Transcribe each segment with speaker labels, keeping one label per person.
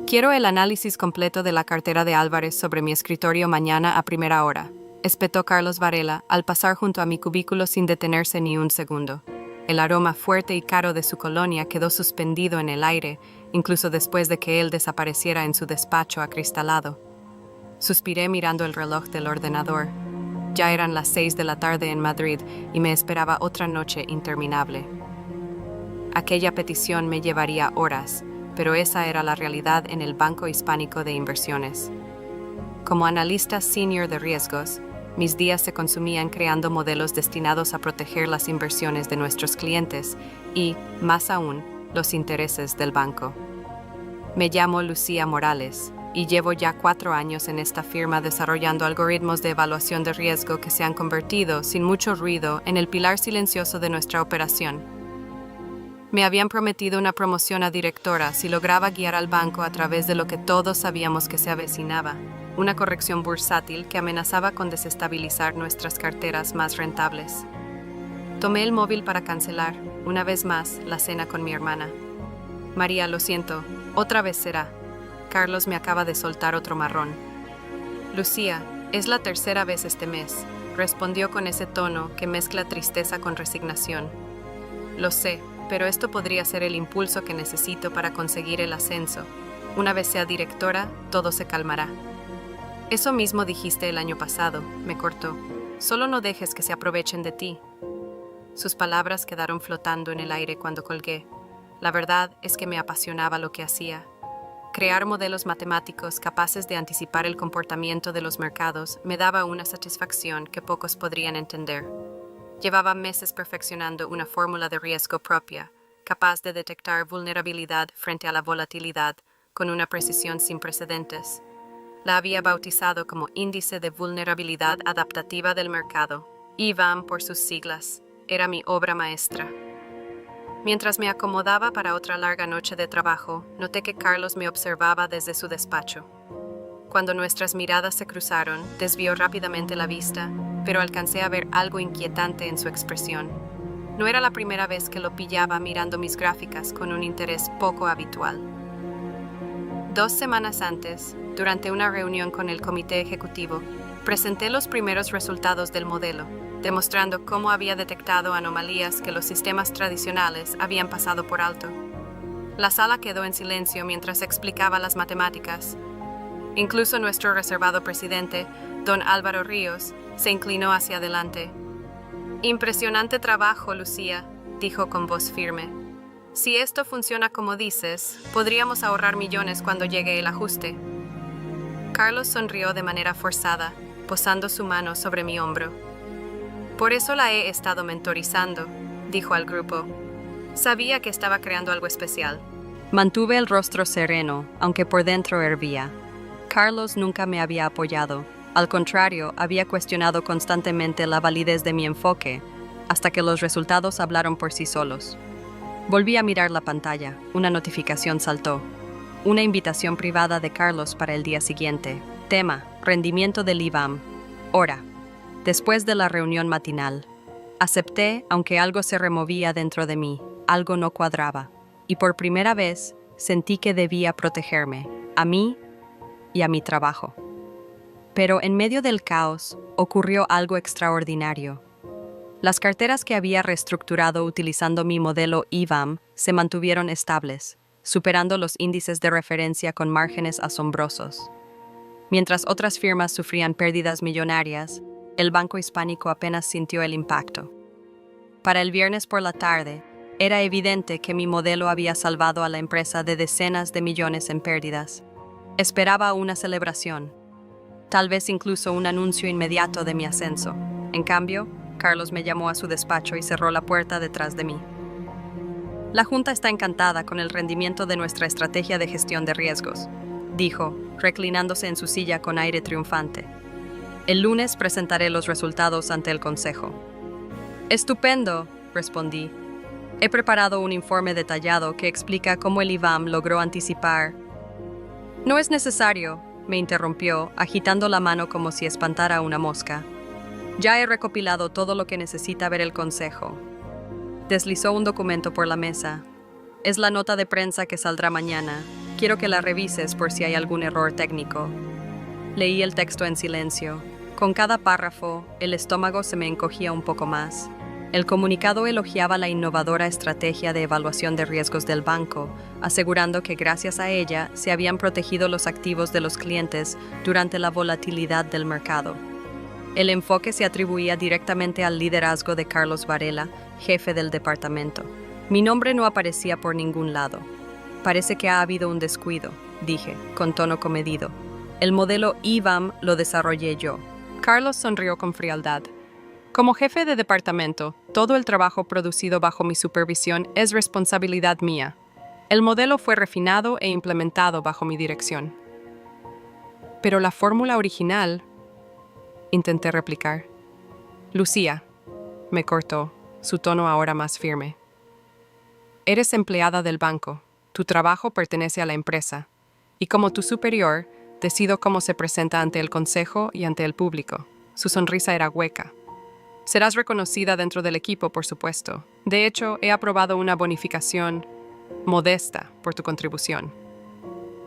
Speaker 1: Quiero el análisis completo de la cartera de Álvarez sobre mi escritorio mañana a primera hora, espetó Carlos Varela al pasar junto a mi cubículo sin detenerse ni un segundo. El aroma fuerte y caro de su colonia quedó suspendido en el aire, incluso después de que él desapareciera en su despacho acristalado. Suspiré mirando el reloj del ordenador. Ya eran las 6 de la tarde en Madrid y me esperaba otra noche interminable. Aquella petición me llevaría horas, pero esa era la realidad en el Banco Hispánico de Inversiones. Como analista senior de riesgos, mis días se consumían creando modelos destinados a proteger las inversiones de nuestros clientes y, más aún, los intereses del banco. Me llamo Lucía Morales y llevo ya 4 años en esta firma desarrollando algoritmos de evaluación de riesgo que se han convertido, sin mucho ruido, en el pilar silencioso de nuestra operación. Me habían prometido una promoción a directora si lograba guiar al banco a través de lo que todos sabíamos que se avecinaba, una corrección bursátil que amenazaba con desestabilizar nuestras carteras más rentables. Tomé el móvil para cancelar, una vez más, la cena con mi hermana. María, lo siento, otra vez será. Carlos me acaba de soltar otro marrón. Lucía, es la tercera vez este mes, respondió con ese tono que mezcla tristeza con resignación. Lo sé, pero esto podría ser el impulso que necesito para conseguir el ascenso. Una vez sea directora, todo se calmará. Eso mismo dijiste el año pasado, me cortó. Solo no dejes que se aprovechen de ti. Sus palabras quedaron flotando en el aire cuando colgué. La verdad es que me apasionaba lo que hacía. Crear modelos matemáticos capaces de anticipar el comportamiento de los mercados me daba una satisfacción que pocos podrían entender. Llevaba meses perfeccionando una fórmula de riesgo propia, capaz de detectar vulnerabilidad frente a la volatilidad con una precisión sin precedentes. La había bautizado como Índice de Vulnerabilidad Adaptativa del Mercado, IVAM por sus siglas. Era mi obra maestra. Mientras me acomodaba para otra larga noche de trabajo, noté que Carlos me observaba desde su despacho. Cuando nuestras miradas se cruzaron, desvió rápidamente la vista, pero alcancé a ver algo inquietante en su expresión. No era la primera vez que lo pillaba mirando mis gráficas con un interés poco habitual. 2 semanas antes, durante una reunión con el comité ejecutivo, presenté los primeros resultados del modelo, demostrando cómo había detectado anomalías que los sistemas tradicionales habían pasado por alto. La sala quedó en silencio mientras explicaba las matemáticas. Incluso nuestro reservado presidente, don Álvaro Ríos, se inclinó hacia adelante. «Impresionante trabajo, Lucía», dijo con voz firme. «Si esto funciona como dices, podríamos ahorrar millones cuando llegue el ajuste». Carlos sonrió de manera forzada, posando su mano sobre mi hombro. «Por eso la he estado mentorizando», dijo al grupo. Sabía que estaba creando algo especial. Mantuve el rostro sereno, aunque por dentro hervía. Carlos nunca me había apoyado. Al contrario, había cuestionado constantemente la validez de mi enfoque, hasta que los resultados hablaron por sí solos. Volví a mirar la pantalla. Una notificación saltó. Una invitación privada de Carlos para el día siguiente. Tema: rendimiento del IVAM. Hora: después de la reunión matinal. Acepté, aunque algo se removía dentro de mí. Algo no cuadraba. Y por primera vez, sentí que debía protegerme, a mí y a mi trabajo. Pero en medio del caos, ocurrió algo extraordinario. Las carteras que había reestructurado utilizando mi modelo IVAM se mantuvieron estables, superando los índices de referencia con márgenes asombrosos. Mientras otras firmas sufrían pérdidas millonarias, el Banco Hispánico apenas sintió el impacto. Para el viernes por la tarde, era evidente que mi modelo había salvado a la empresa de decenas de millones en pérdidas. Esperaba una celebración, tal vez incluso un anuncio inmediato de mi ascenso. En cambio, Carlos me llamó a su despacho y cerró la puerta detrás de mí. «La Junta está encantada con el rendimiento de nuestra estrategia de gestión de riesgos», dijo, reclinándose en su silla con aire triunfante. «El lunes presentaré los resultados ante el Consejo». «Estupendo», respondí. «He preparado un informe detallado que explica cómo el IVAM logró anticipar». «No es necesario», me interrumpió, agitando la mano como si espantara a una mosca. «Ya he recopilado todo lo que necesita ver el Consejo». Deslizó un documento por la mesa. «Es la nota de prensa que saldrá mañana. Quiero que la revises por si hay algún error técnico. Leí el texto en silencio. Con cada párrafo, el estómago se me encogía un poco más. El comunicado elogiaba la innovadora estrategia de evaluación de riesgos del banco, asegurando que gracias a ella se habían protegido los activos de los clientes durante la volatilidad del mercado. El enfoque se atribuía directamente al liderazgo de Carlos Varela, jefe del departamento. Mi nombre no aparecía por ningún lado. Parece que ha habido un descuido, dije, con tono comedido. El modelo IVAM lo desarrollé yo. Carlos sonrió con frialdad. Como jefe de departamento, todo el trabajo producido bajo mi supervisión es responsabilidad mía. El modelo fue refinado e implementado bajo mi dirección. Pero la fórmula original, intenté replicar. Lucía, me cortó, su tono ahora más firme. Eres empleada del banco, tu trabajo pertenece a la empresa, y como tu superior, decido cómo se presenta ante el consejo y ante el público. Su sonrisa era hueca. Serás reconocida dentro del equipo, por supuesto. De hecho, he aprobado una bonificación modesta por tu contribución.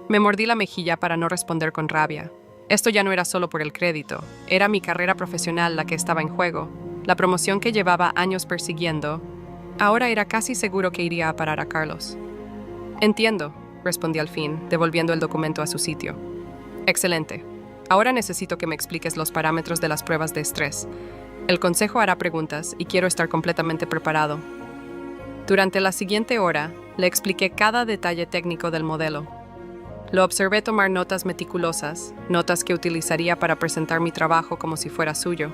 Speaker 1: Me mordí la mejilla para no responder con rabia. Esto ya no era solo por el crédito, era mi carrera profesional la que estaba en juego. La promoción que llevaba años persiguiendo, ahora era casi seguro que iría a parar a Carlos. Entiendo, respondí al fin, devolviendo el documento a su sitio. Excelente. Ahora necesito que me expliques los parámetros de las pruebas de estrés. El consejo hará preguntas y quiero estar completamente preparado. Durante la siguiente hora, le expliqué cada detalle técnico del modelo. Lo observé tomar notas meticulosas, notas que utilizaría para presentar mi trabajo como si fuera suyo.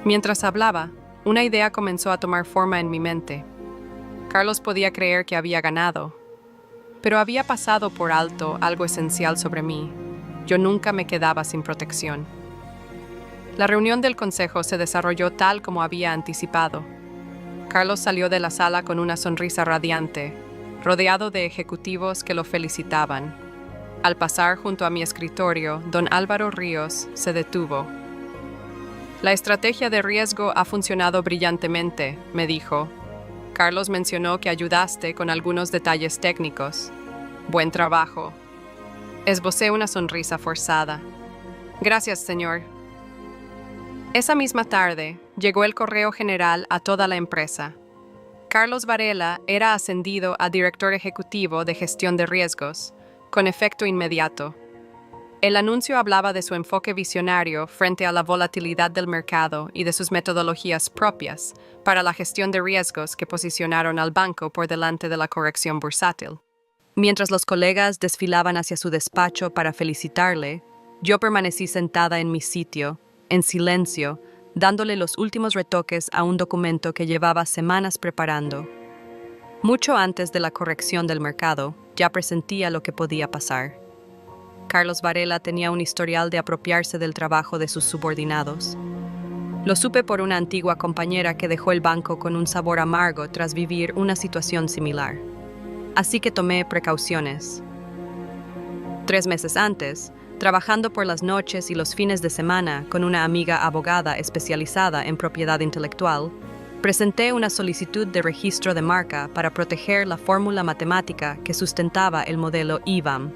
Speaker 1: Mientras hablaba, una idea comenzó a tomar forma en mi mente. Carlos podía creer que había ganado, pero había pasado por alto algo esencial sobre mí. Yo nunca me quedaba sin protección. La reunión del consejo se desarrolló tal como había anticipado. Carlos salió de la sala con una sonrisa radiante, rodeado de ejecutivos que lo felicitaban. Al pasar junto a mi escritorio, don Álvaro Ríos se detuvo. La estrategia de riesgo ha funcionado brillantemente, me dijo. Carlos mencionó que ayudaste con algunos detalles técnicos. Buen trabajo. Esbocé una sonrisa forzada. Gracias, señor. Esa misma tarde, llegó el correo general a toda la empresa. Carlos Varela era ascendido a director ejecutivo de gestión de riesgos, con efecto inmediato. El anuncio hablaba de su enfoque visionario frente a la volatilidad del mercado y de sus metodologías propias para la gestión de riesgos que posicionaron al banco por delante de la corrección bursátil. Mientras los colegas desfilaban hacia su despacho para felicitarle, yo permanecí sentada en mi sitio, en silencio, dándole los últimos retoques a un documento que llevaba semanas preparando. Mucho antes de la corrección del mercado, ya presentía lo que podía pasar. Carlos Varela tenía un historial de apropiarse del trabajo de sus subordinados. Lo supe por una antigua compañera que dejó el banco con un sabor amargo tras vivir una situación similar. Así que tomé precauciones. 3 meses antes, trabajando por las noches y los fines de semana con una amiga abogada especializada en propiedad intelectual, presenté una solicitud de registro de marca para proteger la fórmula matemática que sustentaba el modelo IVAM.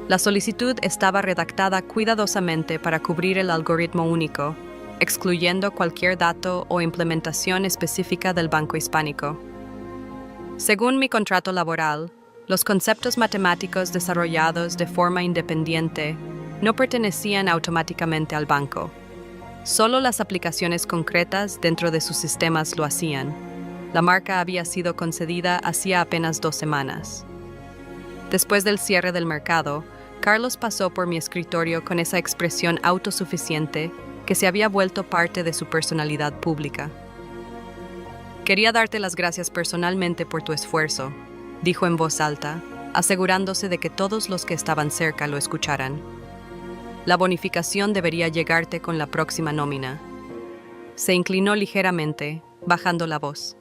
Speaker 1: La solicitud estaba redactada cuidadosamente para cubrir el algoritmo único, excluyendo cualquier dato o implementación específica del Banco Hispánico. Según mi contrato laboral, los conceptos matemáticos desarrollados de forma independiente no pertenecían automáticamente al banco. Solo las aplicaciones concretas dentro de sus sistemas lo hacían. La marca había sido concedida hacía apenas 2 semanas. Después del cierre del mercado, Carlos pasó por mi escritorio con esa expresión autosuficiente que se había vuelto parte de su personalidad pública. Quería darte las gracias personalmente por tu esfuerzo, dijo en voz alta, asegurándose de que todos los que estaban cerca lo escucharan. La bonificación debería llegarte con la próxima nómina. Se inclinó ligeramente, bajando la voz.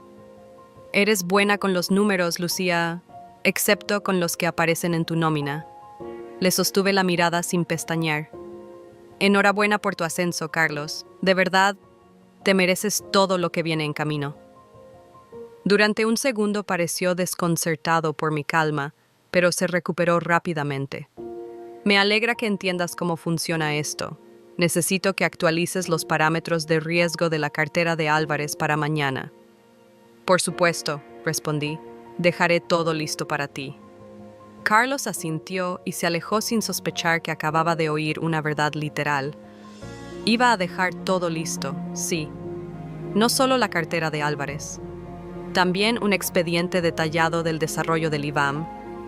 Speaker 1: Eres buena con los números, Lucía, excepto con los que aparecen en tu nómina. Le sostuve la mirada sin pestañear. Enhorabuena por tu ascenso, Carlos. De verdad, te mereces todo lo que viene en camino. Durante un segundo pareció desconcertado por mi calma, pero se recuperó rápidamente. Me alegra que entiendas cómo funciona esto. Necesito que actualices los parámetros de riesgo de la cartera de Álvarez para mañana. Por supuesto, respondí. Dejaré todo listo para ti. Carlos asintió y se alejó sin sospechar que acababa de oír una verdad literal. Iba a dejar todo listo, sí. No solo la cartera de Álvarez. También un expediente detallado del desarrollo del IVAM,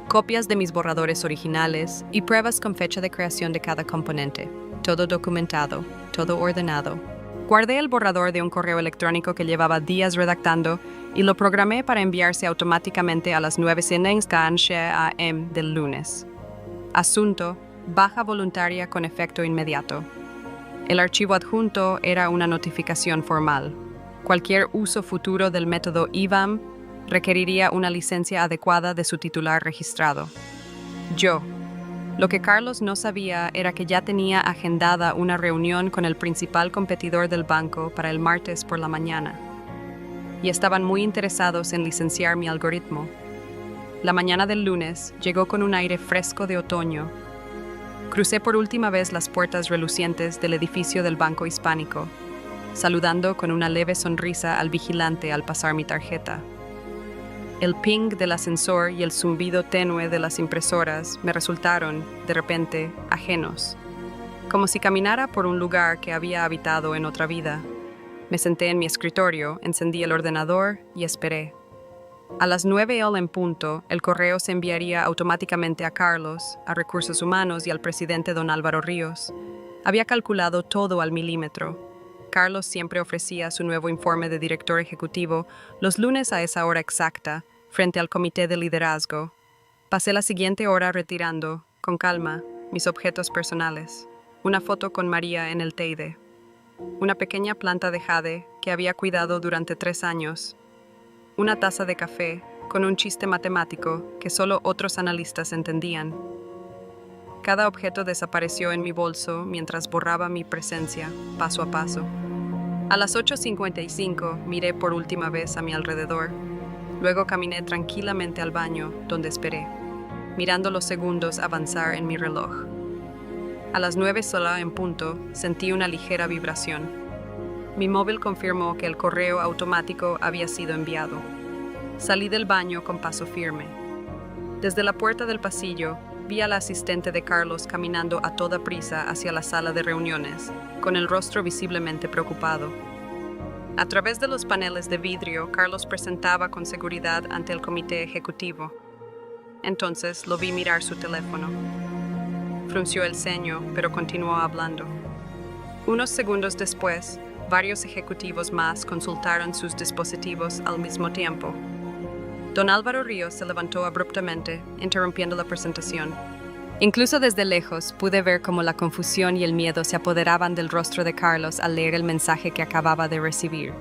Speaker 1: copias de mis borradores originales y pruebas con fecha de creación de cada componente. Todo documentado, todo ordenado. Guardé el borrador de un correo electrónico que llevaba días redactando y lo programé para enviarse automáticamente a las 9:15 a.m. del lunes. Asunto: baja voluntaria con efecto inmediato. El archivo adjunto era una notificación formal. Cualquier uso futuro del método IVAM requeriría una licencia adecuada de su titular registrado. Lo que Carlos no sabía era que ya tenía agendada una reunión con el principal competidor del banco para el martes por la mañana. Y estaban muy interesados en licenciar mi algoritmo. La mañana del lunes llegó con un aire fresco de otoño. Crucé por última vez las puertas relucientes del edificio del Banco Hispánico, saludando con una leve sonrisa al vigilante al pasar mi tarjeta. El ping del ascensor y el zumbido tenue de las impresoras me resultaron, de repente, ajenos, como si caminara por un lugar que había habitado en otra vida. Me senté en mi escritorio, encendí el ordenador y esperé. A las 9 en punto, el correo se enviaría automáticamente a Carlos, a Recursos Humanos y al presidente don Álvaro Ríos. Había calculado todo al milímetro. Carlos siempre ofrecía su nuevo informe de director ejecutivo los lunes a esa hora exacta, frente al comité de liderazgo. Pasé la siguiente hora retirando, con calma, mis objetos personales. Una foto con María en el Teide. Una pequeña planta de jade que había cuidado durante 3 años. Una taza de café con un chiste matemático que solo otros analistas entendían. Cada objeto desapareció en mi bolso mientras borraba mi presencia, paso a paso. A las 8:55 miré por última vez a mi alrededor. Luego caminé tranquilamente al baño, donde esperé, mirando los segundos avanzar en mi reloj. A las 9 sola en punto, sentí una ligera vibración. Mi móvil confirmó que el correo automático había sido enviado. Salí del baño con paso firme. Desde la puerta del pasillo, vi a la asistente de Carlos caminando a toda prisa hacia la sala de reuniones, con el rostro visiblemente preocupado. A través de los paneles de vidrio, Carlos presentaba con seguridad ante el comité ejecutivo. Entonces lo vi mirar su teléfono. Frunció el ceño, pero continuó hablando. Unos segundos después, varios ejecutivos más consultaron sus dispositivos al mismo tiempo. Don Álvaro Ríos se levantó abruptamente, interrumpiendo la presentación. Incluso desde lejos pude ver cómo la confusión y el miedo se apoderaban del rostro de Carlos al leer el mensaje que acababa de recibir.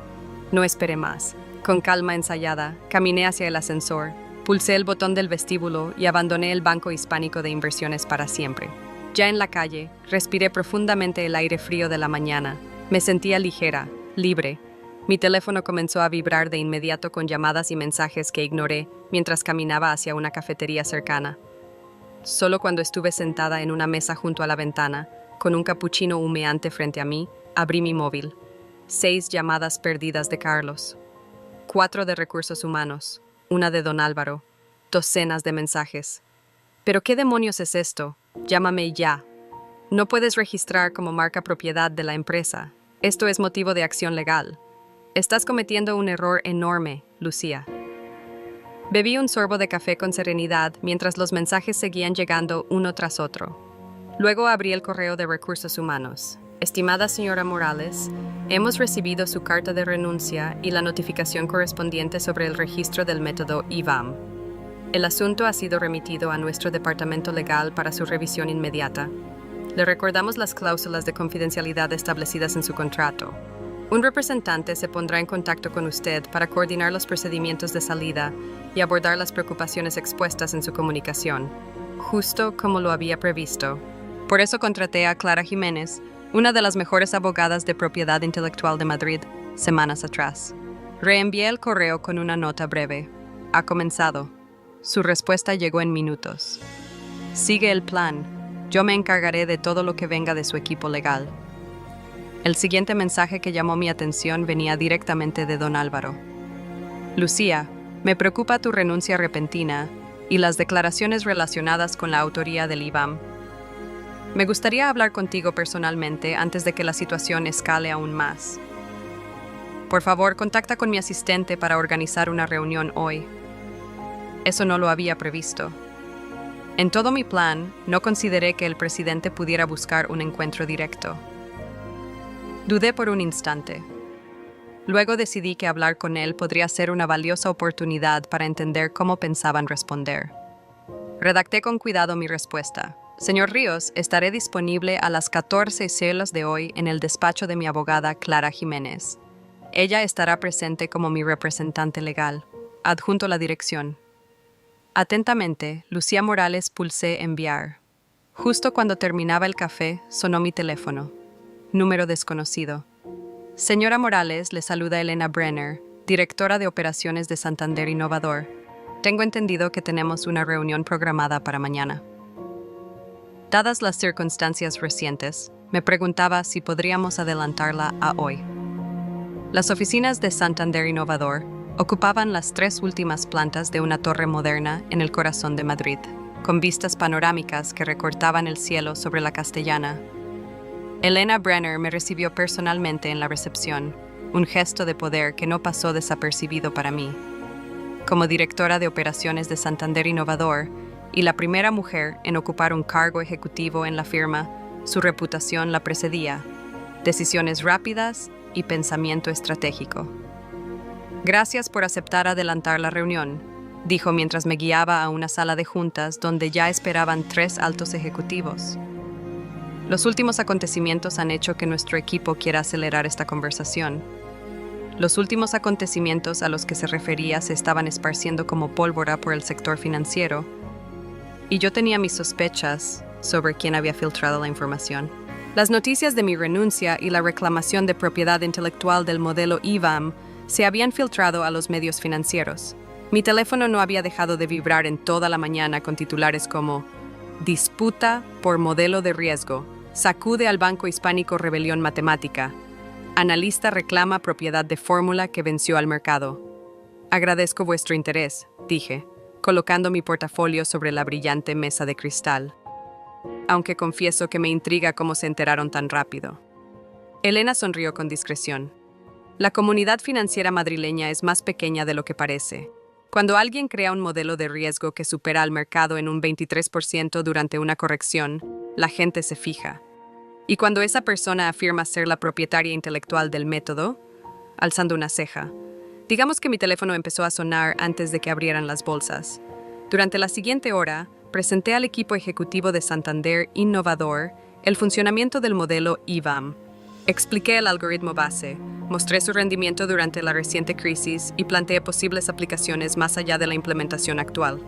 Speaker 1: No esperé más. Con calma ensayada, caminé hacia el ascensor, pulsé el botón del vestíbulo y abandoné el Banco Hispánico de Inversiones para siempre. Ya en la calle, respiré profundamente el aire frío de la mañana. Me sentía ligera, libre. Mi teléfono comenzó a vibrar de inmediato con llamadas y mensajes que ignoré mientras caminaba hacia una cafetería cercana. Solo cuando estuve sentada en una mesa junto a la ventana, con un capuchino humeante frente a mí, abrí mi móvil. 6 llamadas perdidas de Carlos. 4 de Recursos Humanos. 1 de don Álvaro. Docenas de mensajes. ¿Pero qué demonios es esto? Llámame ya. No puedes registrar como marca propiedad de la empresa. Esto es motivo de acción legal. Estás cometiendo un error enorme, Lucía. Bebí un sorbo de café con serenidad mientras los mensajes seguían llegando uno tras otro. Luego abrí el correo de Recursos Humanos. Estimada señora Morales, hemos recibido su carta de renuncia y la notificación correspondiente sobre el registro del método IVAM. El asunto ha sido remitido a nuestro departamento legal para su revisión inmediata. Le recordamos las cláusulas de confidencialidad establecidas en su contrato. Un representante se pondrá en contacto con usted para coordinar los procedimientos de salida y abordar las preocupaciones expuestas en su comunicación, justo como lo había previsto. Por eso contraté a Clara Jiménez, una de las mejores abogadas de propiedad intelectual de Madrid, semanas atrás. Reenvié el correo con una nota breve. Ha comenzado. Su respuesta llegó en minutos. Sigue el plan. Yo me encargaré de todo lo que venga de su equipo legal. El siguiente mensaje que llamó mi atención venía directamente de don Álvaro. Lucía, me preocupa tu renuncia repentina y las declaraciones relacionadas con la autoría del IVAM. Me gustaría hablar contigo personalmente antes de que la situación escale aún más. Por favor, contacta con mi asistente para organizar una reunión hoy. Eso no lo había previsto. En todo mi plan, no consideré que el presidente pudiera buscar un encuentro directo. Dudé por un instante. Luego decidí que hablar con él podría ser una valiosa oportunidad para entender cómo pensaban responder. Redacté con cuidado mi respuesta. Señor Ríos, estaré disponible a las 14:00 de hoy en el despacho de mi abogada Clara Jiménez. Ella estará presente como mi representante legal. Adjunto la dirección. Atentamente, Lucía Morales, pulsé enviar. Justo cuando terminaba el café, sonó mi teléfono. Número desconocido. Señora Morales, le saluda Elena Brenner, directora de operaciones de Santander Innovador. Tengo entendido que tenemos una reunión programada para mañana. Dadas las circunstancias recientes, me preguntaba si podríamos adelantarla a hoy. Las oficinas de Santander Innovador ocupaban las 3 últimas plantas de una torre moderna en el corazón de Madrid, con vistas panorámicas que recortaban el cielo sobre la Castellana. Elena Brenner me recibió personalmente en la recepción, un gesto de poder que no pasó desapercibido para mí. Como directora de operaciones de Santander Innovador y la primera mujer en ocupar un cargo ejecutivo en la firma, su reputación la precedía. Decisiones rápidas y pensamiento estratégico. Gracias por aceptar adelantar la reunión, dijo mientras me guiaba a una sala de juntas donde ya esperaban 3 altos ejecutivos. Los últimos acontecimientos han hecho que nuestro equipo quiera acelerar esta conversación. Los últimos acontecimientos a los que se refería se estaban esparciendo como pólvora por el sector financiero, y yo tenía mis sospechas sobre quién había filtrado la información. Las noticias de mi renuncia y la reclamación de propiedad intelectual del modelo IVAM se habían filtrado a los medios financieros. Mi teléfono no había dejado de vibrar en toda la mañana con titulares como «Disputa por modelo de riesgo. Sacude al Banco Hispánico rebelión matemática. Analista reclama propiedad de fórmula que venció al mercado». Agradezco vuestro interés, dije, colocando mi portafolio sobre la brillante mesa de cristal. Aunque confieso que me intriga cómo se enteraron tan rápido. Elena sonrió con discreción. La comunidad financiera madrileña es más pequeña de lo que parece. Cuando alguien crea un modelo de riesgo que supera al mercado en un 23% durante una corrección, la gente se fija. Y cuando esa persona afirma ser la propietaria intelectual del método, alzando una ceja. Digamos que mi teléfono empezó a sonar antes de que abrieran las bolsas. Durante la siguiente hora, presenté al equipo ejecutivo de Santander Innovador el funcionamiento del modelo IVAM. Expliqué el algoritmo base, mostré su rendimiento durante la reciente crisis y planteé posibles aplicaciones más allá de la implementación actual.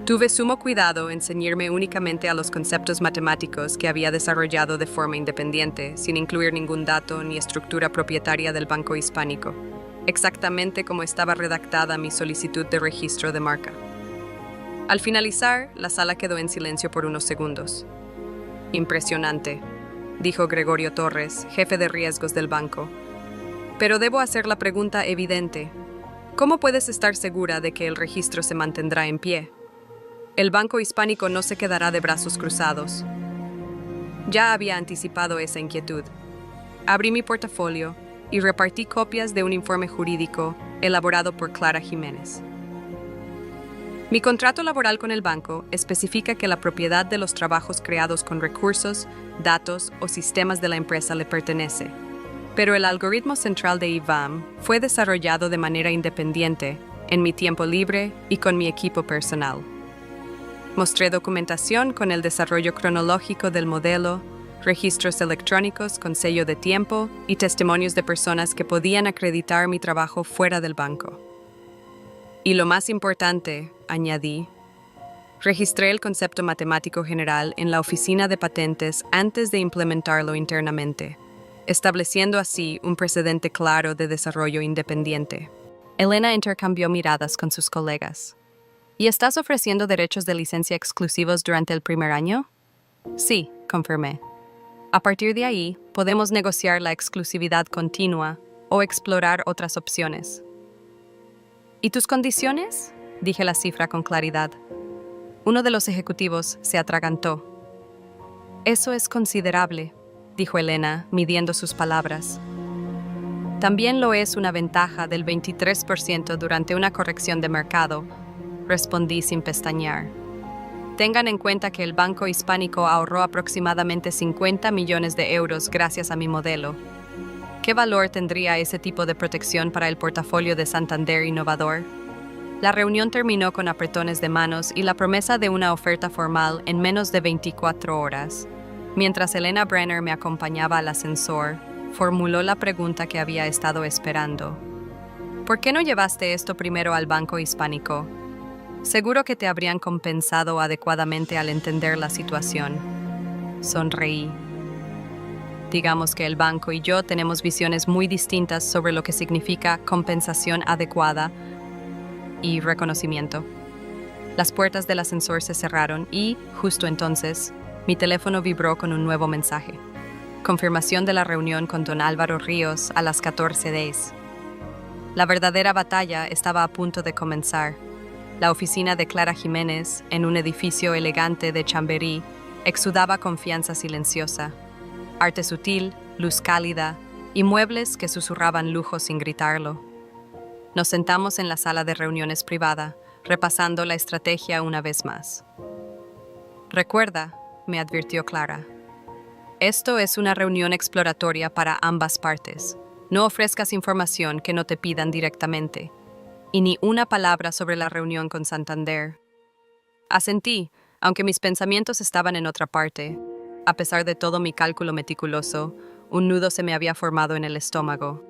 Speaker 1: Tuve sumo cuidado en ceñirme únicamente a los conceptos matemáticos que había desarrollado de forma independiente, sin incluir ningún dato ni estructura propietaria del Banco Hispánico, exactamente como estaba redactada mi solicitud de registro de marca. Al finalizar, la sala quedó en silencio por unos segundos. «Impresionante», dijo Gregorio Torres, jefe de riesgos del banco. «Pero debo hacer la pregunta evidente. ¿Cómo puedes estar segura de que el registro se mantendrá en pie? El Banco Hispánico no se quedará de brazos cruzados». Ya había anticipado esa inquietud. Abrí mi portafolio y repartí copias de un informe jurídico elaborado por Clara Jiménez. Mi contrato laboral con el banco especifica que la propiedad de los trabajos creados con recursos, datos o sistemas de la empresa le pertenece, pero el algoritmo central de IVAM fue desarrollado de manera independiente, en mi tiempo libre y con mi equipo personal. Mostré documentación con el desarrollo cronológico del modelo, registros electrónicos con sello de tiempo y testimonios de personas que podían acreditar mi trabajo fuera del banco. Y lo más importante, añadí, registré el concepto matemático general en la oficina de patentes antes de implementarlo internamente, estableciendo así un precedente claro de desarrollo independiente. Elena intercambió miradas con sus colegas. ¿Y estás ofreciendo derechos de licencia exclusivos durante el primer año? Sí, confirmé. A partir de ahí, podemos negociar la exclusividad continua o explorar otras opciones. ¿Y tus condiciones? Dije la cifra con claridad. Uno de los ejecutivos se atragantó. Eso es considerable, dijo Elena, midiendo sus palabras. También lo es una ventaja del 23% durante una corrección de mercado, respondí sin pestañear. Tengan en cuenta que el Banco Hispánico ahorró aproximadamente 50 millones de euros gracias a mi modelo. ¿Qué valor tendría ese tipo de protección para el portafolio de Santander Innovador? La reunión terminó con apretones de manos y la promesa de una oferta formal en menos de 24 horas. Mientras Elena Brenner me acompañaba al ascensor, formuló la pregunta que había estado esperando. ¿Por qué no llevaste esto primero al Banco Hispánico? Seguro que te habrían compensado adecuadamente al entender la situación. Sonreí. Digamos que el banco y yo tenemos visiones muy distintas sobre lo que significa compensación adecuada y reconocimiento. Las puertas del ascensor se cerraron y, justo entonces, mi teléfono vibró con un nuevo mensaje. Confirmación de la reunión con don Álvaro Ríos a las 14:10. La verdadera batalla estaba a punto de comenzar. La oficina de Clara Jiménez, en un edificio elegante de Chamberí, exudaba confianza silenciosa. Arte sutil, luz cálida y muebles que susurraban lujo sin gritarlo. Nos sentamos en la sala de reuniones privada, repasando la estrategia una vez más. Recuerda, me advirtió Clara. Esto es una reunión exploratoria para ambas partes. No ofrezcas información que no te pidan directamente. Y ni una palabra sobre la reunión con Santander. Asentí, aunque mis pensamientos estaban en otra parte. A pesar de todo mi cálculo meticuloso, un nudo se me había formado en el estómago.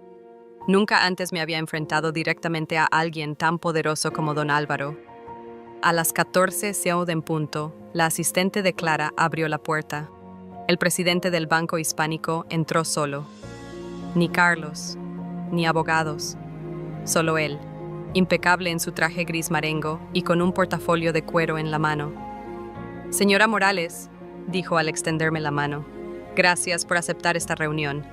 Speaker 1: Nunca antes me había enfrentado directamente a alguien tan poderoso como don Álvaro. A las 14:00 en punto, la asistente de Clara abrió la puerta. El presidente del Banco Hispánico entró solo. Ni Carlos, ni abogados, solo él. Impecable en su traje gris marengo y con un portafolio de cuero en la mano. Señora Morales, dijo al extenderme la mano, gracias por aceptar esta reunión.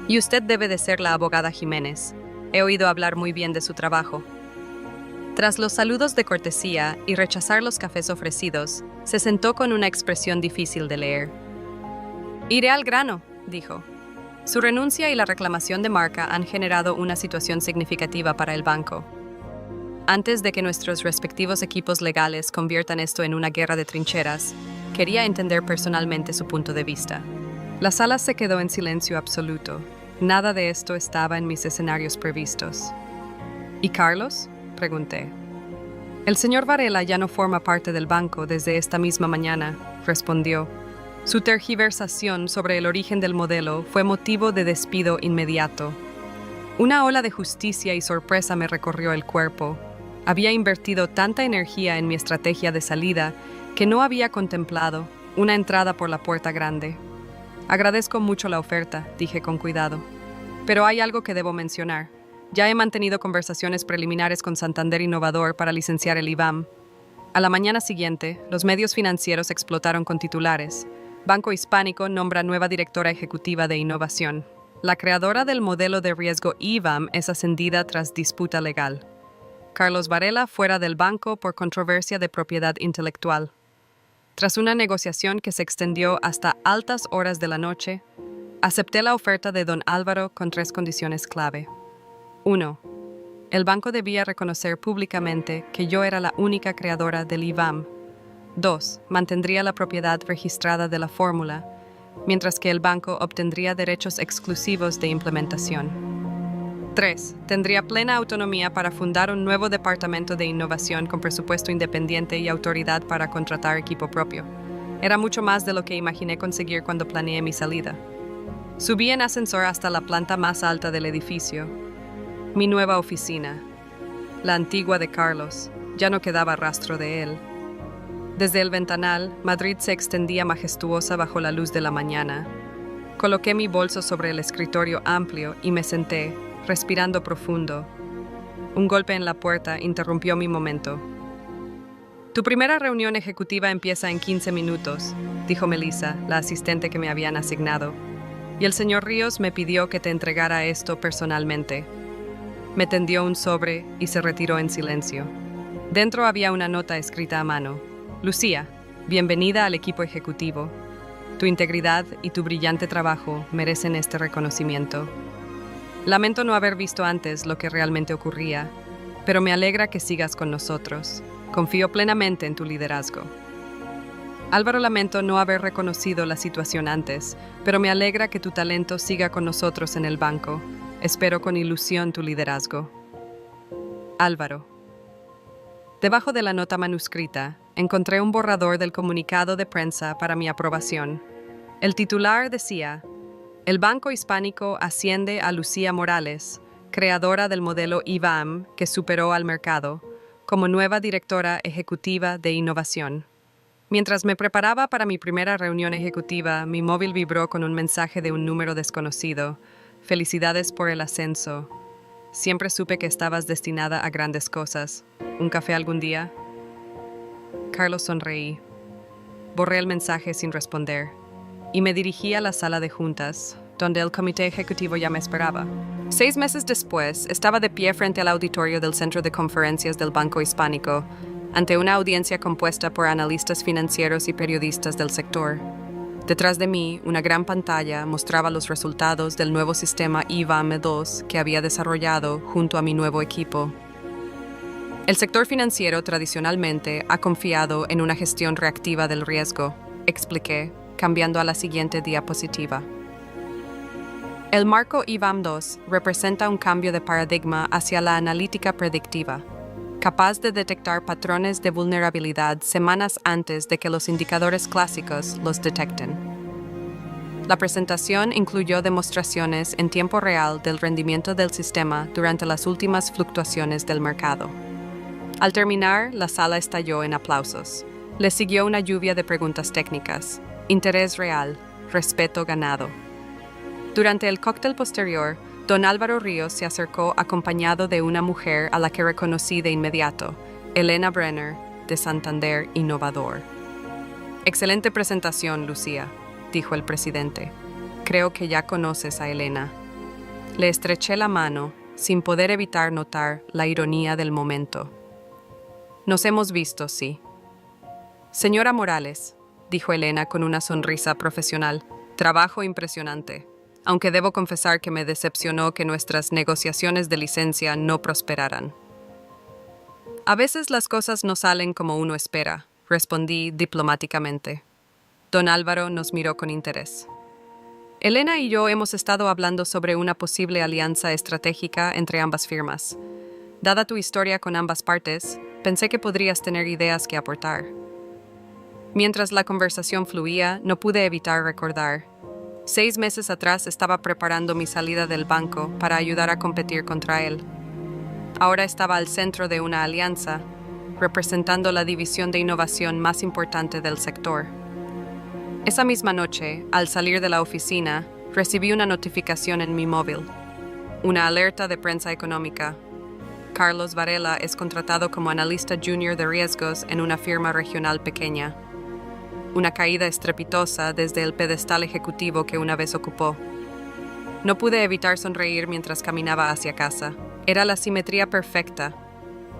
Speaker 1: Y usted debe de ser la abogada Jiménez. He oído hablar muy bien de su trabajo. Tras los saludos de cortesía y rechazar los cafés ofrecidos, se sentó con una expresión difícil de leer. Iré al grano, dijo. Su renuncia y la reclamación de marca han generado una situación significativa para el banco. Antes de que nuestros respectivos equipos legales conviertan esto en una guerra de trincheras, quería entender personalmente su punto de vista. La sala se quedó en silencio absoluto. Nada de esto estaba en mis escenarios previstos. ¿Y Carlos?, pregunté. El señor Varela ya no forma parte del banco desde esta misma mañana, respondió. Su tergiversación sobre el origen del modelo fue motivo de despido inmediato. Una ola de justicia y sorpresa me recorrió el cuerpo. Había invertido tanta energía en mi estrategia de salida que no había contemplado una entrada por la puerta grande. Agradezco mucho la oferta, dije con cuidado. Pero hay algo que debo mencionar. Ya he mantenido conversaciones preliminares con Santander Innovador para licenciar el IBAM. A la mañana siguiente, los medios financieros explotaron con titulares. Banco Hispánico nombra nueva directora ejecutiva de innovación. La creadora del modelo de riesgo IBAM es ascendida tras disputa legal. Carlos Varela fuera del banco por controversia de propiedad intelectual. Tras una negociación que se extendió hasta altas horas de la noche, acepté la oferta de don Álvaro con 3 condiciones clave. 1. El banco debía reconocer públicamente que yo era la única creadora del IBAM. 2. Mantendría la propiedad registrada de la fórmula, mientras que el banco obtendría derechos exclusivos de implementación. 3. Tendría plena autonomía para fundar un nuevo departamento de innovación con presupuesto independiente y autoridad para contratar equipo propio. Era mucho más de lo que imaginé conseguir cuando planeé mi salida. Subí en ascensor hasta la planta más alta del edificio. Mi nueva oficina. La antigua de Carlos. Ya no quedaba rastro de él. Desde el ventanal, Madrid se extendía majestuosa bajo la luz de la mañana. Coloqué mi bolso sobre el escritorio amplio y me senté, respirando profundo. Un golpe en la puerta interrumpió mi momento. Tu primera reunión ejecutiva empieza en 15 minutos, dijo Melissa, la asistente que me habían asignado. Y el señor Ríos me pidió que te entregara esto personalmente. Me tendió un sobre y se retiró en silencio. Dentro había una nota escrita a mano. Lucía, bienvenida al equipo ejecutivo. Tu integridad y tu brillante trabajo merecen este reconocimiento. Lamento no haber visto antes lo que realmente ocurría, pero me alegra que sigas con nosotros. Confío plenamente en tu liderazgo. Álvaro, lamento no haber reconocido la situación antes, pero me alegra que tu talento siga con nosotros en el banco. Espero con ilusión tu liderazgo. Álvaro. Debajo de la nota manuscrita, encontré un borrador del comunicado de prensa para mi aprobación. El titular decía: el Banco Hispánico asciende a Lucía Morales, creadora del modelo IVAM que superó al mercado, como nueva directora ejecutiva de innovación. Mientras me preparaba para mi primera reunión ejecutiva, mi móvil vibró con un mensaje de un número desconocido. Felicidades por el ascenso. Siempre supe que estabas destinada a grandes cosas. ¿Un café algún día? Carlos sonreí. Borré el mensaje sin responder y me dirigí a la sala de juntas, donde el comité ejecutivo ya me esperaba. 6 meses después, estaba de pie frente al auditorio del Centro de Conferencias del Banco Hispánico, ante una audiencia compuesta por analistas financieros y periodistas del sector. Detrás de mí, una gran pantalla mostraba los resultados del nuevo sistema IVAM-2 que había desarrollado junto a mi nuevo equipo. El sector financiero tradicionalmente ha confiado en una gestión reactiva del riesgo, expliqué, cambiando a la siguiente diapositiva. El marco IVAM-2 representa un cambio de paradigma hacia la analítica predictiva, capaz de detectar patrones de vulnerabilidad semanas antes de que los indicadores clásicos los detecten. La presentación incluyó demostraciones en tiempo real del rendimiento del sistema durante las últimas fluctuaciones del mercado. Al terminar, la sala estalló en aplausos. Le siguió una lluvia de preguntas técnicas, interés real, respeto ganado. Durante el cóctel posterior, don Álvaro Ríos se acercó acompañado de una mujer a la que reconocí de inmediato, Elena Brenner, de Santander Innovador. Excelente presentación, Lucía, dijo el presidente. Creo que ya conoces a Elena. Le estreché la mano, sin poder evitar notar la ironía del momento. Nos hemos visto, sí. Señora Morales, dijo Elena con una sonrisa profesional, trabajo impresionante. Aunque debo confesar que me decepcionó que nuestras negociaciones de licencia no prosperaran. A veces las cosas no salen como uno espera, respondí diplomáticamente. Don Álvaro nos miró con interés. Elena y yo hemos estado hablando sobre una posible alianza estratégica entre ambas firmas. Dada tu historia con ambas partes, pensé que podrías tener ideas que aportar. Mientras la conversación fluía, no pude evitar recordar. 6 meses atrás estaba preparando mi salida del banco para ayudar a competir contra él. Ahora estaba al centro de una alianza, representando la división de innovación más importante del sector. Esa misma noche, al salir de la oficina, recibí una notificación en mi móvil. Una alerta de prensa económica. Carlos Varela es contratado como analista junior de riesgos en una firma regional pequeña. Una caída estrepitosa desde el pedestal ejecutivo que una vez ocupó. No pude evitar sonreír mientras caminaba hacia casa. Era la simetría perfecta.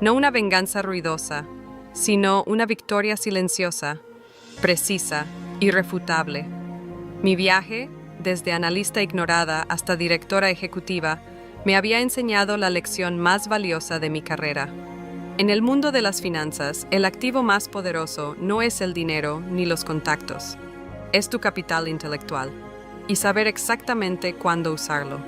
Speaker 1: No una venganza ruidosa, sino una victoria silenciosa, precisa, irrefutable. Mi viaje, desde analista ignorada hasta directora ejecutiva, me había enseñado la lección más valiosa de mi carrera. En el mundo de las finanzas, el activo más poderoso no es el dinero ni los contactos. Es tu capital intelectual y saber exactamente cuándo usarlo.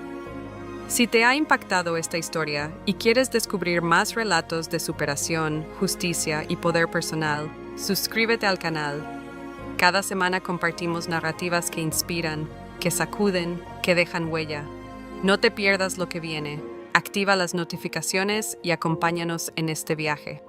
Speaker 1: Si te ha impactado esta historia y quieres descubrir más relatos de superación, justicia y poder personal, suscríbete al canal. Cada semana compartimos narrativas que inspiran, que sacuden, que dejan huella. No te pierdas lo que viene. Activa las notificaciones y acompáñanos en este viaje.